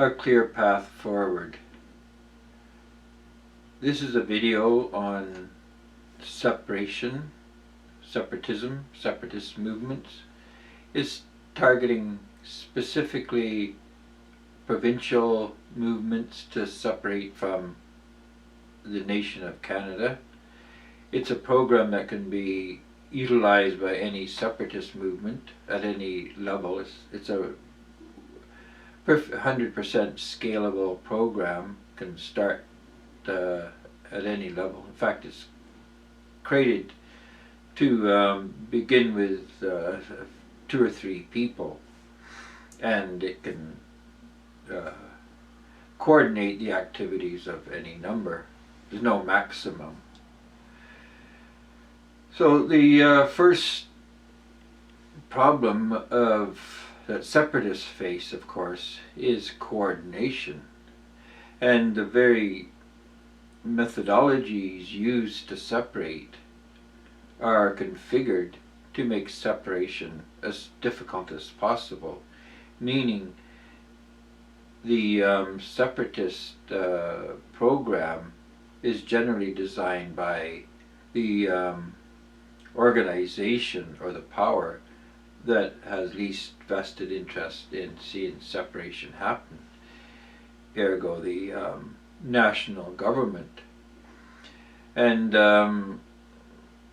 A clear path forward. This is a video on separation, separatism, separatist movements. It's targeting specifically provincial movements to separate from the nation of Canada. It's a program that can be utilized by any separatist movement at any level. It's a 100% scalable program, can start at any level. In fact, it's created to begin with 2 or 3 people, and it can coordinate the activities of any number. There's no maximum. So the first problem that separatists face, of course, is coordination. And the very methodologies used to separate are configured to make separation as difficult as possible, meaning the separatist program is generally designed by the organization or the power that has least vested interest in seeing separation happen, ergo the national government. And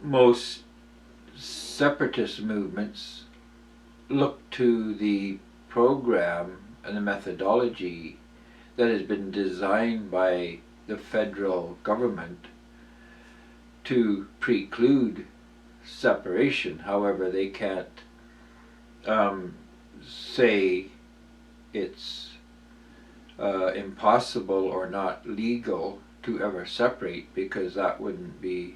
most separatist movements look to the program and the methodology that has been designed by the federal government to preclude separation. However, they can't say it's impossible or not legal to ever separate, because that wouldn't be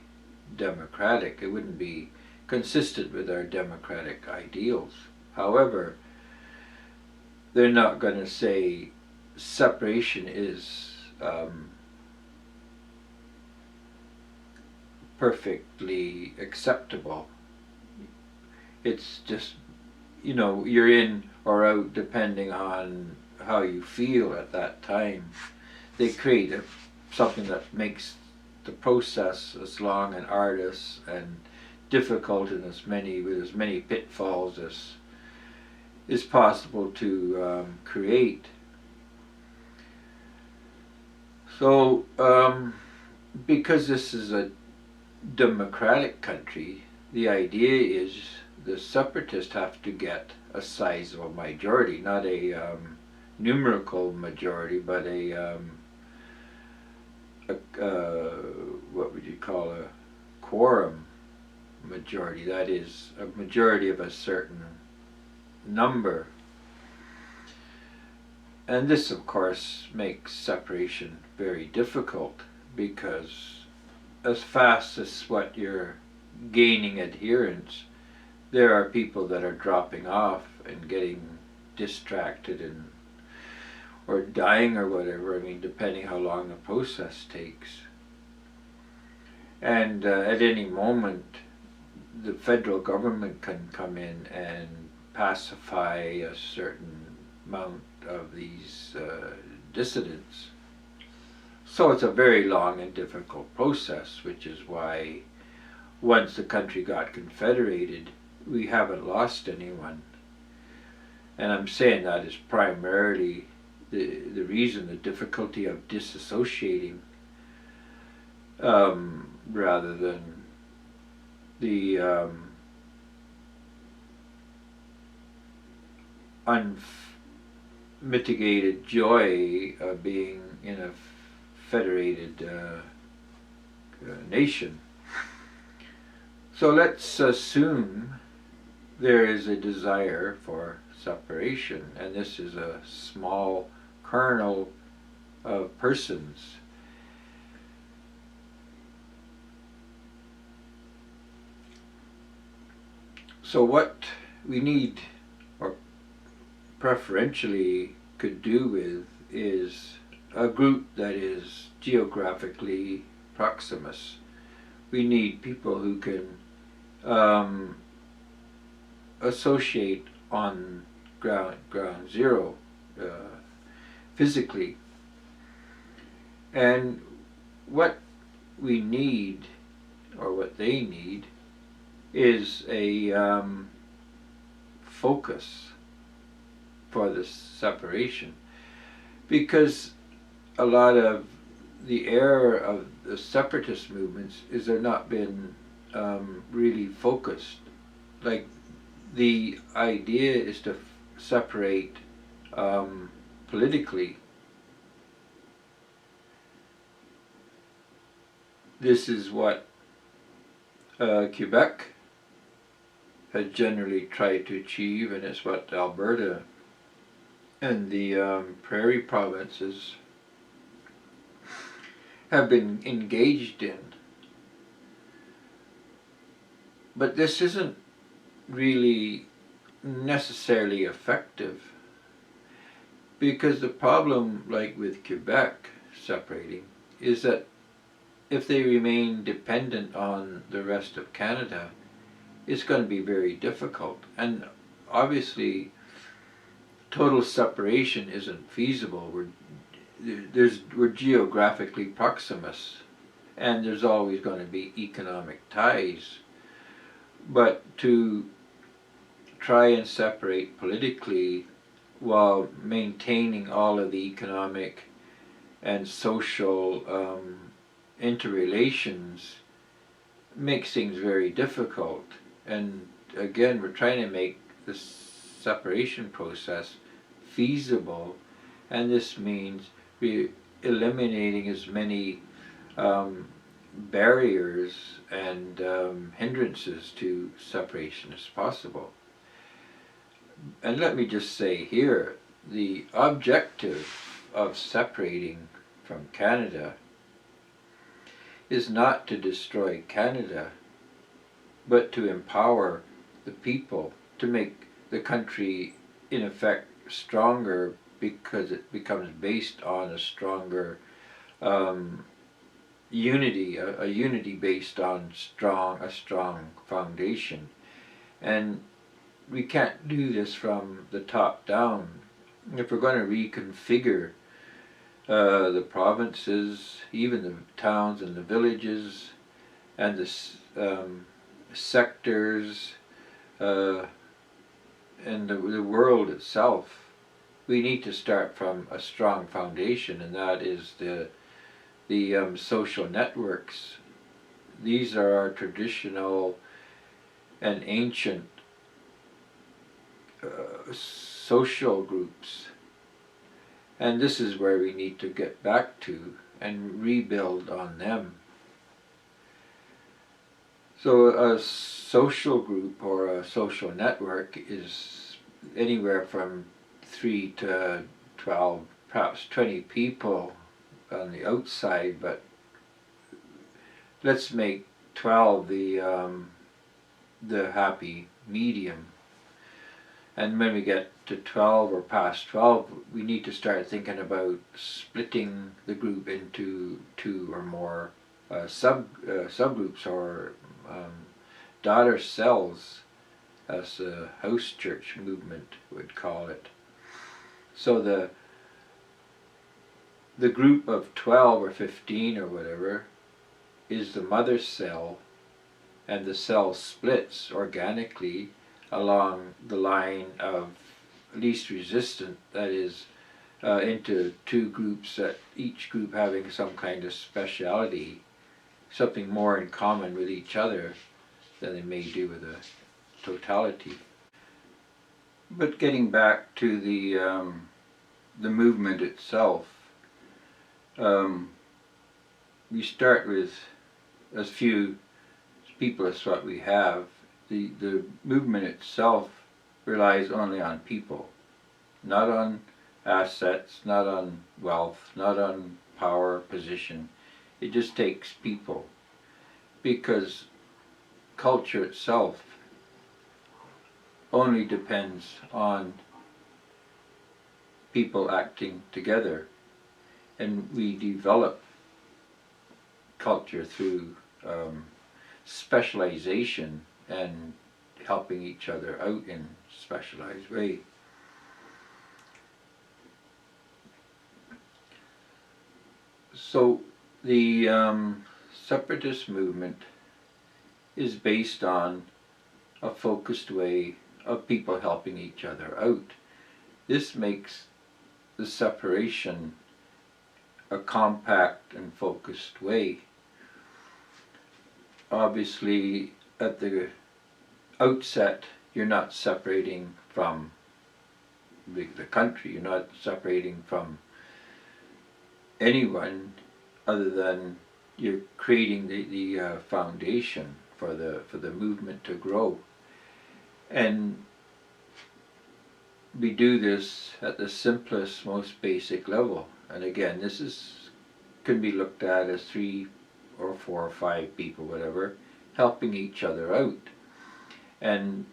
democratic. It wouldn't be consistent with our democratic ideals. However, they're not going to say separation is perfectly acceptable. It's just, you're in or out depending on how you feel at that time. They create something that makes the process as long and arduous and difficult and with as many pitfalls as is possible to create. So because this is a democratic country, the idea is the separatists have to get a sizable majority, not a numerical majority, but a what would you call a quorum majority, that is a majority of a certain number. And this of course makes separation very difficult, because as fast as what you're gaining adherence, there are people that are dropping off and getting distracted or dying or whatever. I mean, depending how long the process takes. And at any moment, the federal government can come in and pacify a certain amount of these dissidents. So it's a very long and difficult process, which is why once the country got confederated, we haven't lost anyone. And I'm saying that is primarily the reason, the difficulty of disassociating, rather than the unmitigated joy of being in a federated nation. So let's assume there is a desire for separation, and this is a small kernel of persons. So what we need, or preferentially could do with, is a group that is geographically proximus. We need people who can associate on ground zero, physically. And what we need, or what they need, is a focus for this separation, because a lot of the error of the separatist movements is they're not been really focused. Like, the idea is to separate politically. This is what Quebec has generally tried to achieve, and it's what Alberta and the prairie provinces have been engaged in. But this isn't really necessarily effective, because the problem, like with Quebec separating, is that if they remain dependent on the rest of Canada, it's going to be very difficult. And obviously, total separation isn't feasible. We're geographically proximus, and there's always going to be economic ties. But to try and separate politically while maintaining all of the economic and social interrelations makes things very difficult. And again, we're trying to make the separation process feasible, and this means eliminating as many barriers and hindrances to separation as possible. And let me just say here, the objective of separating from Canada is not to destroy Canada, but to empower the people, to make the country in effect stronger, because it becomes based on a stronger unity, a unity based on a strong foundation. And we can't do this from the top down. If we're going to reconfigure the provinces, even the towns and the villages, and the sectors, and the world itself, we need to start from a strong foundation, and that is the social networks. These are our traditional and ancient social groups, and this is where we need to get back to and rebuild on them. So a social group or a social network is anywhere from 3 to 12, perhaps 20 people on the outside, but let's make 12 the happy medium. And when we get to 12 or past 12, we need to start thinking about splitting the group into 2 or more subgroups, or daughter cells, as the house church movement would call it. So the group of 12 or 15 or whatever is the mother cell, and the cell splits organically along the line of least resistant, that is, into 2 groups, that each group having some kind of speciality, something more in common with each other than they may do with a totality. But getting back to the movement itself, we start with as few people as what we have. The movement itself relies only on people, not on assets, not on wealth, not on power, position. It just takes people, because culture itself only depends on people acting together, and we develop culture through specialization and helping each other out in specialized way. So the separatist movement is based on a focused way of people helping each other out. This makes the separation a compact and focused way. Obviously, at the outset, you're not separating from the country, you're not separating from anyone other than you're creating the foundation for the movement to grow. And we do this at the simplest, most basic level. And again, can be looked at as 3 or 4 or 5 people, whatever, helping each other out. And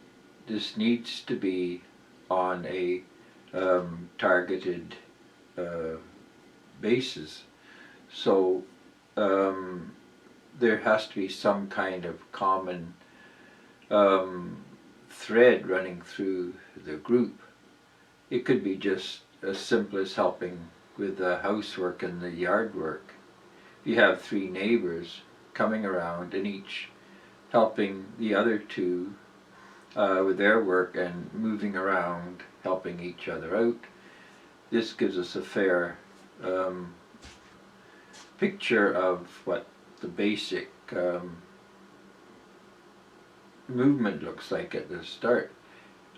this needs to be on a targeted basis. So there has to be some kind of common thread running through the group. It could be just as simple as helping with the housework and the yard work. You have 3 neighbors coming around and each helping the other 2 with their work and moving around, helping each other out. This gives us a fair picture of what the basic movement looks like at the start.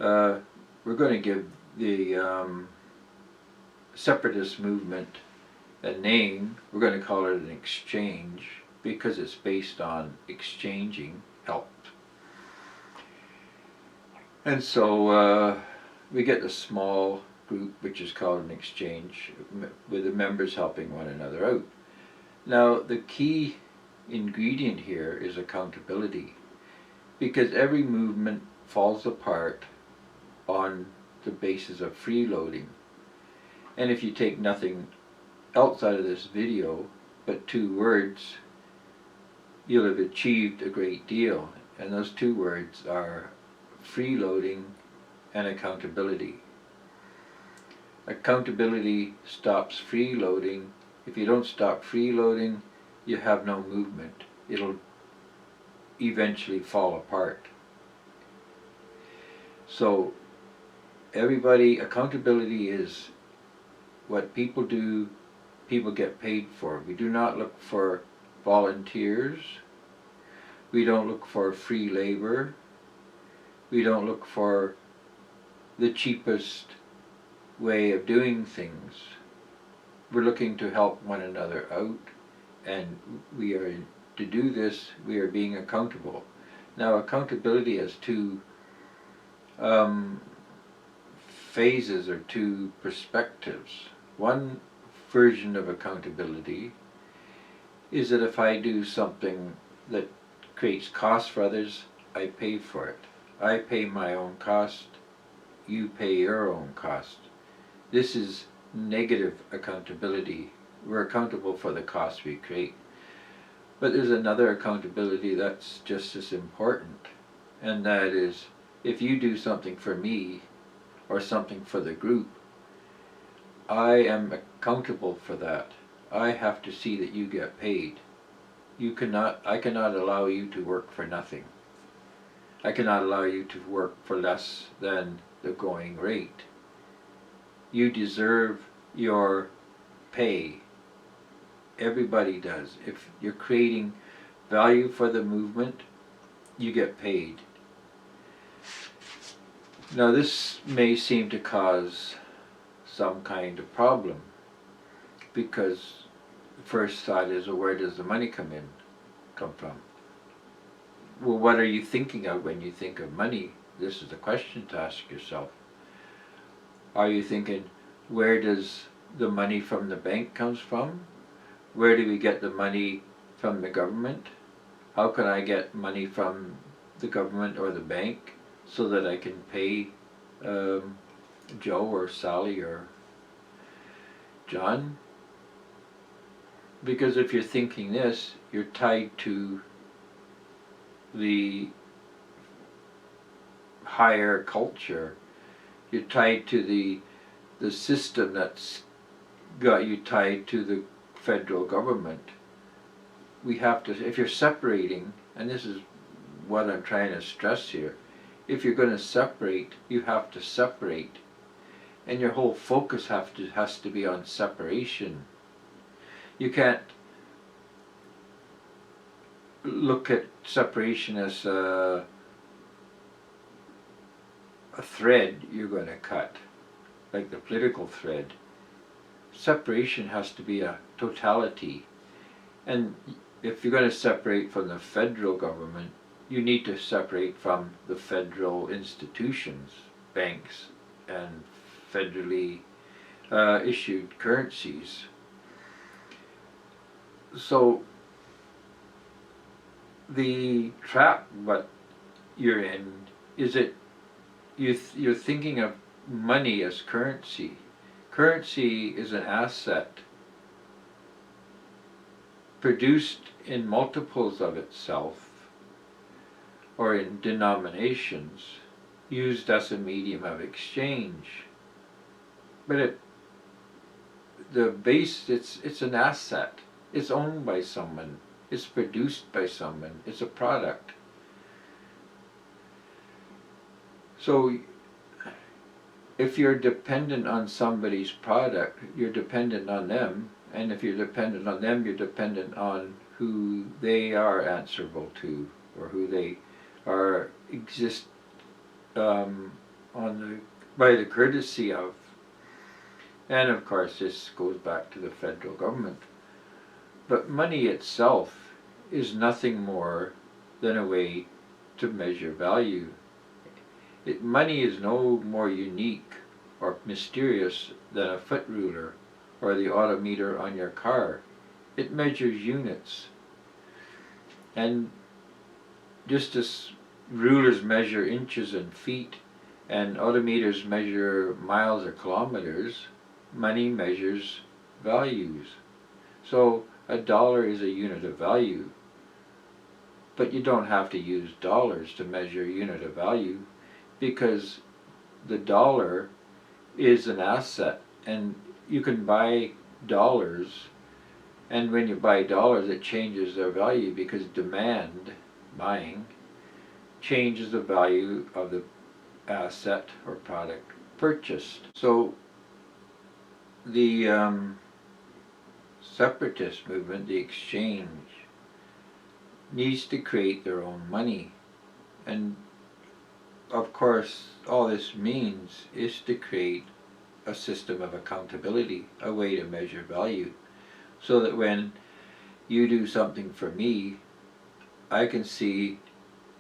We're going to give the separatist movement a name. We're going to call it an exchange because it's based on exchanging help. And so we get a small group which is called an exchange with the members helping one another out. Now the key ingredient here is accountability, because every movement falls apart on the basis of freeloading. And if you take nothing else out of this video but 2 words, you'll have achieved a great deal. And those 2 words are freeloading and accountability. Accountability stops freeloading. If you don't stop freeloading, you have no movement. It'll eventually fall apart. So accountability is what people do, people get paid for. We do not look for volunteers. We don't look for free labor. We don't look for the cheapest way of doing things. We're looking to help one another out, and to do this, we are being accountable. Now, accountability has 2 phases or 2 perspectives. One version of accountability is that if I do something that creates cost for others, I pay for it. I pay my own cost, you pay your own cost. This is negative accountability. We're accountable for the cost we create. But there's another accountability that's just as important, and that is, if you do something for me or something for the group, I am accountable for that. I have to see that you get paid. I cannot allow you to work for nothing. I cannot allow you to work for less than the going rate. You deserve your pay. Everybody does. If you're creating value for the movement, you get paid. Now this may seem to cause some kind of problem, because the first thought is, well, where does the money come from? Well, what are you thinking of when you think of money? This is the question to ask yourself. Are you thinking, where does the money from the bank comes from? Where do we get the money from the government? How can I get money from the government or the bank so that I can pay Joe or Sally or John? Because if you're thinking this, you're tied to the higher culture. You're tied to the system that's got you tied to the federal government, we have to, if you're separating, and this is what I'm trying to stress here, if you're going to separate, you have to separate. And your whole focus has to be on separation. You can't look at separation as a thread you're going to cut, like the political thread. Separation has to be a totality. And if you're going to separate from the federal government, you need to separate from the federal institutions, banks, and federally issued currencies. So the trap what you're in is that you're thinking of money as currency. Currency is an asset produced in multiples of itself or in denominations used as a medium of exchange. But it's an asset. It's owned by someone. It's produced by someone. It's a product. So if you're dependent on somebody's product, you're dependent on them. And if you're dependent on them, you're dependent on who they are answerable to, or who they are exist by the courtesy of. And of course this goes back to the federal government. But money itself is nothing more than a way to measure value. Money is no more unique or mysterious than a foot ruler or the odometer on your car. It measures units. And just as rulers measure inches and feet and odometers measure miles or kilometers, money measures values. So a dollar is a unit of value. But you don't have to use dollars to measure a unit of value, because the dollar is an asset, and you can buy dollars, and when you buy dollars it changes their value, because demand, buying, changes the value of the asset or product purchased. So the separatist movement, the exchange, needs to create their own money. And of course all this means is to create a system of accountability, a way to measure value, so that when you do something for me, I can see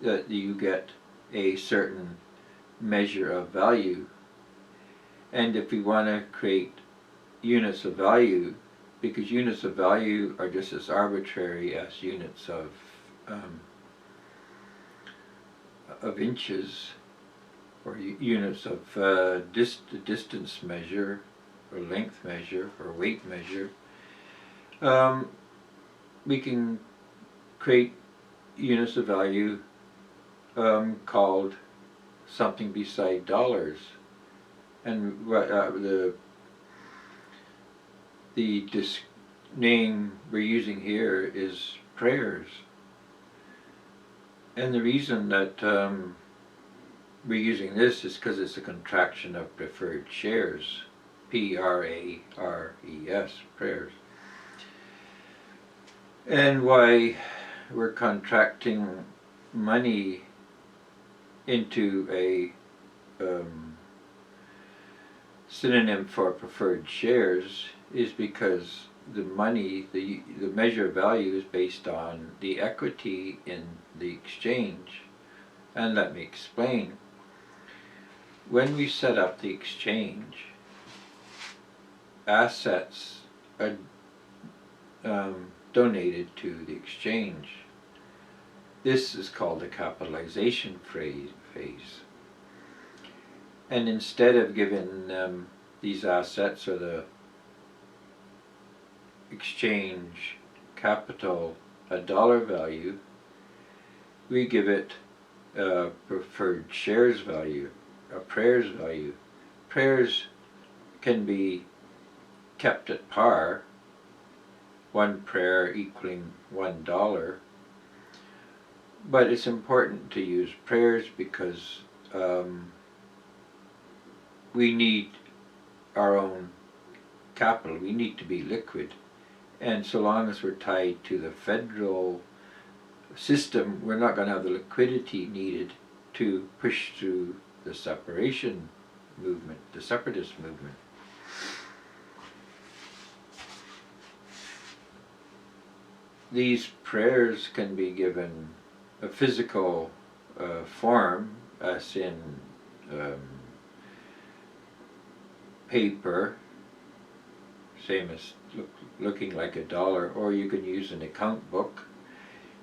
that you get a certain measure of value. And if we want to create units of value, because units of value are just as arbitrary as units of inches, or units of distance measure, or length measure, or weight measure, we can create units of value called something beside dollars. And the name we're using here is prayers. And the reason that we're using this is because it's a contraction of preferred shares, P-R-A-R-E-S, prayers. And why we're contracting money into a synonym for preferred shares is because the money, the measure of value is based on the equity in the exchange. And let me explain. When we set up the exchange, assets are donated to the exchange. This is called the capitalization phase. And instead of giving these assets, or the exchange capital, a dollar value, we give it a preferred shares value, a prayers value. Prayers can be kept at par, one prayer equaling $1. But it's important to use prayers because we need our own capital. We need to be liquid. And so long as we're tied to the federal system, we're not going to have the liquidity needed to push through the separation movement, the separatist movement. These prayers can be given a physical form, as in paper, same as looking like $1, or you can use an account book.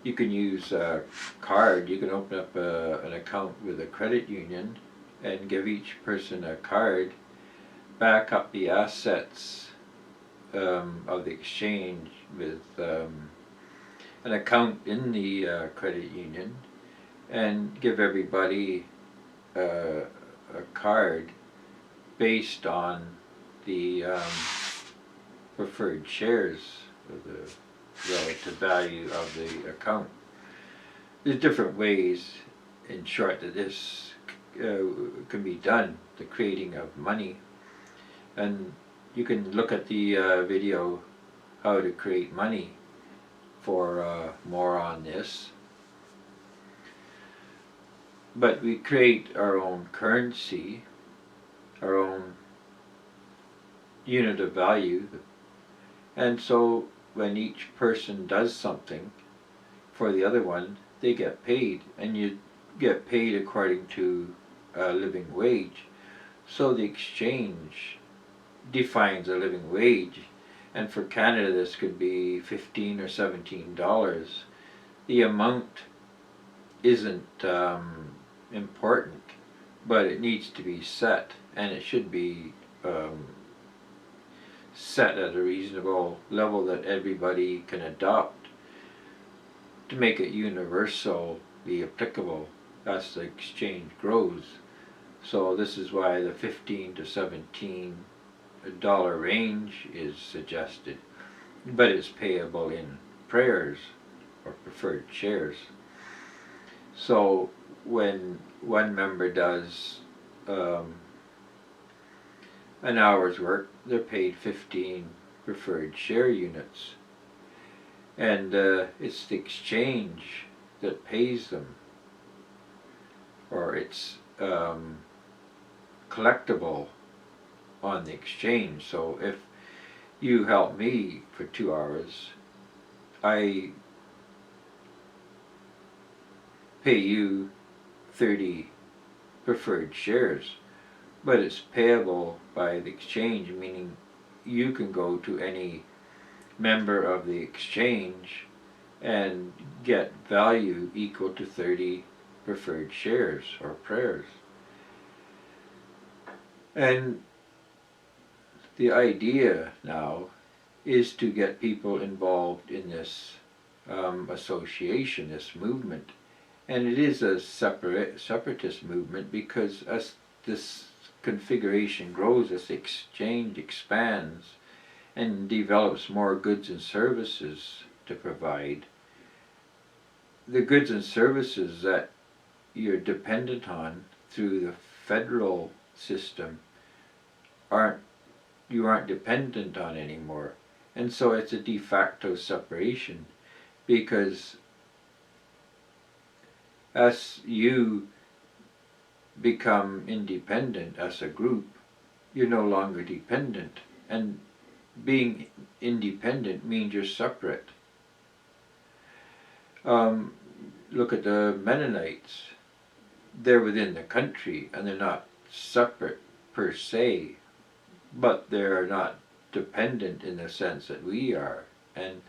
You can use a card. You can open up an account with a credit union and give each person a card, back up the assets of the exchange with an account in the credit union, and give everybody a card based on the preferred shares of the relative value of the account. There's different ways, in short, that this can be done, the creating of money. And you can look at the video, How to Create Money, for more on this. But we create our own currency, our own unit of value, and so when each person does something for the other one, they get paid, and you get paid according to a living wage. So the exchange defines a living wage, and for Canada this could be $15 or $17. The amount isn't important, but it needs to be set, and it should be set at a reasonable level that everybody can adopt to make it universally applicable as the exchange grows. So this is why the $15 to $17 range is suggested, but it's payable in prayers or preferred shares. So when one member does an hour's work, they're paid 15 preferred share units, and it's the exchange that pays them, or it's collectible on the exchange. So if you help me for 2 hours, I pay you 30 preferred shares, but it's payable by the exchange, meaning you can go to any member of the exchange and get value equal to 30 preferred shares or prayers. And the idea now is to get people involved in this association, this movement. And it is a separatist movement, because as this configuration grows, as the exchange expands and develops more goods and services to provide, the goods and services that you're dependent on through the federal system you aren't dependent on anymore. And so it's a de facto separation, because as you become independent as a group, you're no longer dependent, and being independent means you're separate. Look at the Mennonites. They're within the country, and they're not separate per se, but they're not dependent in the sense that we are. And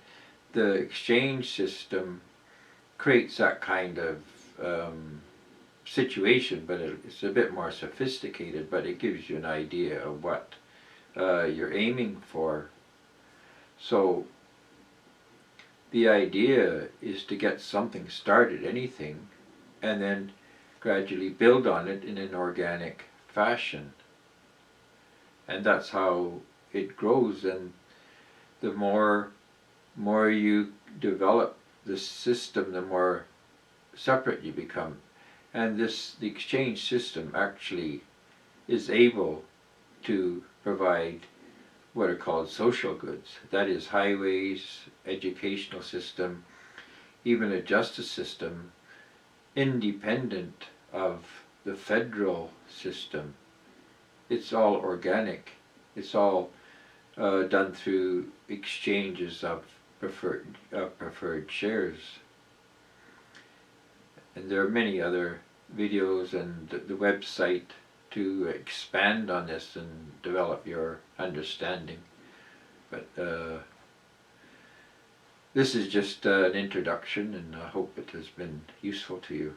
the exchange system creates that kind of situation, but it's a bit more sophisticated, but it gives you an idea of what you're aiming for. So the idea is to get something started, anything, and then gradually build on it in an organic fashion. And that's how it grows, and the more more you develop the system, the more separate you become. And the exchange system actually is able to provide what are called social goods. That is highways, educational system, even a justice system, independent of the federal system. It's all organic. It's all done through exchanges of preferred shares. And there are many other videos and the website to expand on this and develop your understanding. But this is just an introduction, and I hope it has been useful to you.